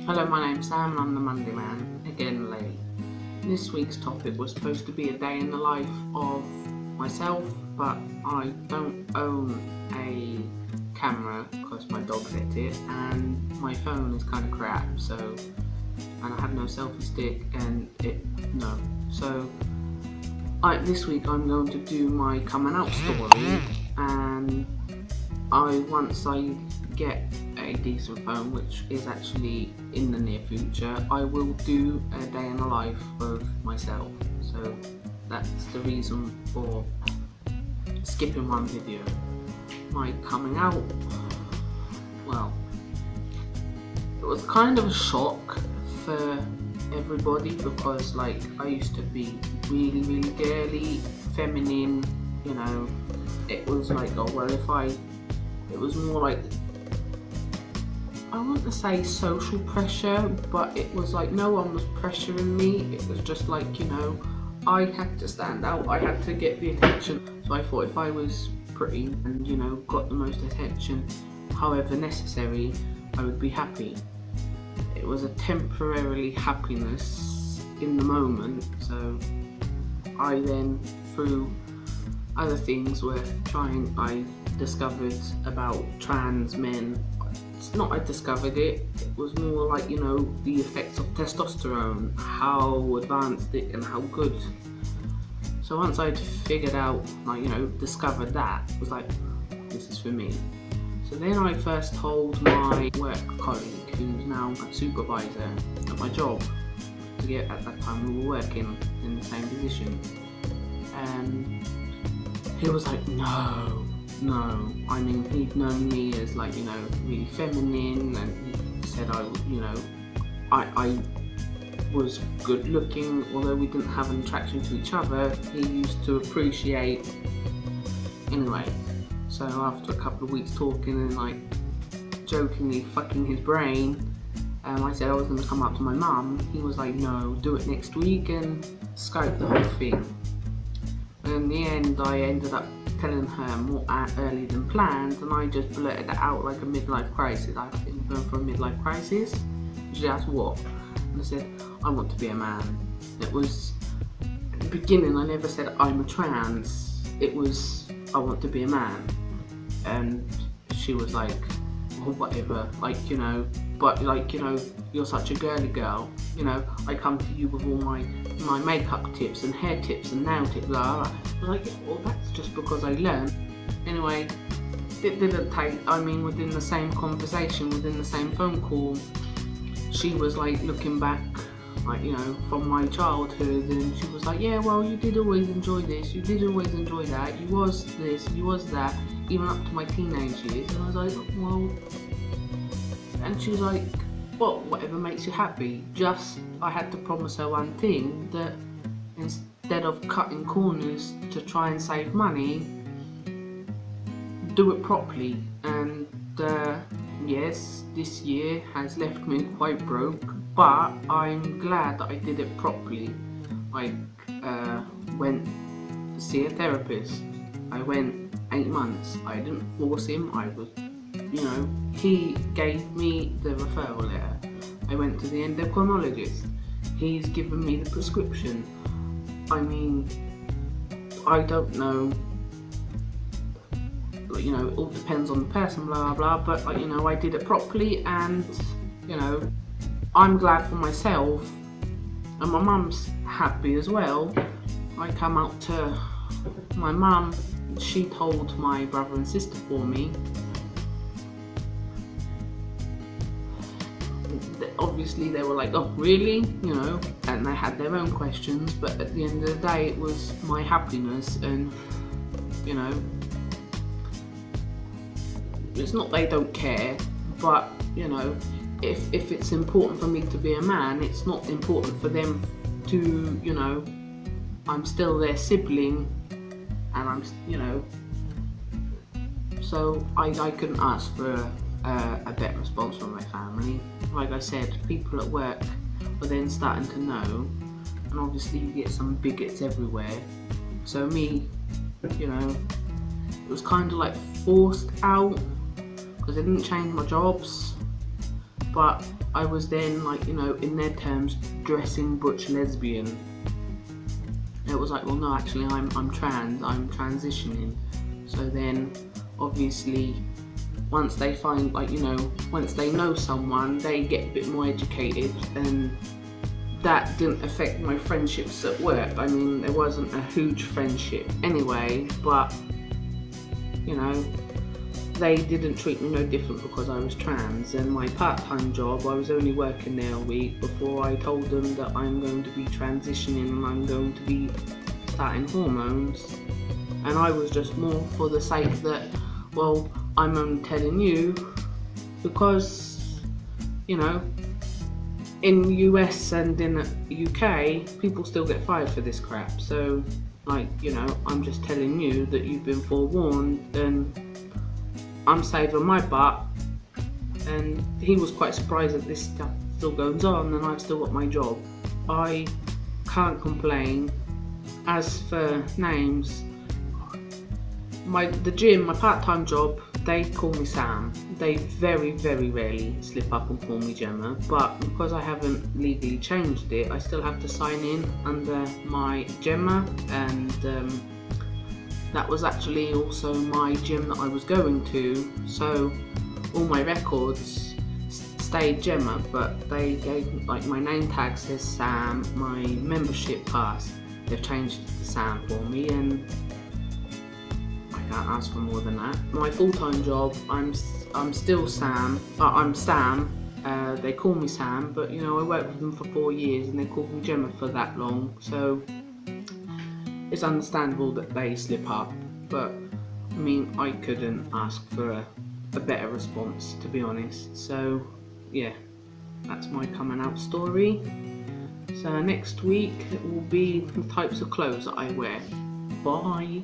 Hello, my name's Sam and I'm the Monday Man, again late. This week's topic was supposed to be a day in the life of myself, but I don't own a camera because my dog let it, and my phone is kind of crap, and I have no selfie stick this week I'm going to do my coming out story, and once I get a decent phone, which is actually in the near future, I will do a day in the life of myself. So that's the reason for skipping one video. My coming out, well, it was kind of a shock for everybody because I used to be really girly, feminine, it was it was more like, I want to say social pressure, but it was like no one was pressuring me. It was just like, I had to stand out, I had to get the attention. So I thought if I was pretty and got the most attention, however necessary, I would be happy. It was a temporarily happiness in the moment. So I then, through other things I discovered about trans men. It's not I discovered it, it was more like, the effects of testosterone, how advanced it and how good. So once I'd figured out, discovered that, it was like, this is for me. So then I first told my work colleague, who's now a supervisor at my job, at that time we were working in the same position, and he was like, no, I mean, he'd known me as really feminine, and he said I was good looking, although we didn't have an attraction to each other. He used to appreciate, anyway. So after a couple of weeks talking and jokingly fucking his brain, I said I was going to come up to my mum. He was like, no, do it next week, and Skype the whole thing. And in the end, I ended up telling her more early than planned, and I just blurted it out like a midlife crisis. I've been going for a midlife crisis. She asked what, and I said I want to be a man. It was, at the beginning I never said I'm a trans, it was I want to be a man. And she was like, well, whatever, but you're such a girly girl, I come to you with all my makeup tips and hair tips and nail tips, blah, blah. I was like, yeah, well, that's just because I learned. Anyway, it didn't take, within the same conversation, within the same phone call, she was looking back, from my childhood, and she was like, yeah, well, you did always enjoy this, you did always enjoy that, you was this, you was that, even up to my teenage years. And I was like, well, and she was like, well, whatever makes you happy. Just, I had to promise her one thing, that instead of cutting corners to try and save money, do it properly. And yes, this year has left me quite broke, but I'm glad that I did it properly. I went to see a therapist. I went 8 months. I didn't force him. I was, he gave me the referral letter. I went to the endocrinologist. He's given me the prescription. I don't know. It all depends on the person, blah blah blah. But I did it properly, and I'm glad for myself, and my mum's happy as well. I come out to my mum. She told my brother and sister for me. Obviously they were like, oh really, and they had their own questions, but at the end of the day it was my happiness, and it's not they don't care, but if it's important for me to be a man, it's not important for them to, I'm still their sibling, and I'm, so I couldn't ask for a better response from my family. Like I said, people at work were then starting to know, and obviously you get some bigots everywhere. So me, it was kind of forced out, because I didn't change my jobs, but I was then, like, you know, in their terms, dressing butch lesbian. It was like, well, no, actually, I'm trans, I'm transitioning. So then, obviously, once they find, like, you know, once they know someone, they get a bit more educated, and that didn't affect my friendships at work. I mean, there wasn't a huge friendship anyway, but, you know, they didn't treat me no different because I was trans. And my part-time job, I was only working there a week before I told them that I'm going to be transitioning and I'm going to be starting hormones. And I was just more for the sake that, well, I'm only telling you because, you know, in the US and in the UK, people still get fired for this crap. So, like, you know, I'm just telling you that you've been forewarned, and I'm saving my butt. And he was quite surprised that this stuff still goes on and I've still got my job. I can't complain. As for names, the gym, my part-time job, they call me Sam. They very, very rarely slip up and call me Gemma, but because I haven't legally changed it, I still have to sign in under my Gemma, and that was actually also my gym that I was going to, so all my records stayed Gemma, but they gave, like, my name tag says Sam, my membership pass, they've changed it to Sam for me, and I can't ask for more than that. My full-time job, I'm still Sam. I'm Sam. They call me Sam, but, you know, I worked with them for 4 years and they called me Gemma for that long, so it's understandable that they slip up. But I mean, I couldn't ask for a better response, to be honest. So yeah, that's my coming out story. So next week it will be the types of clothes that I wear. Bye.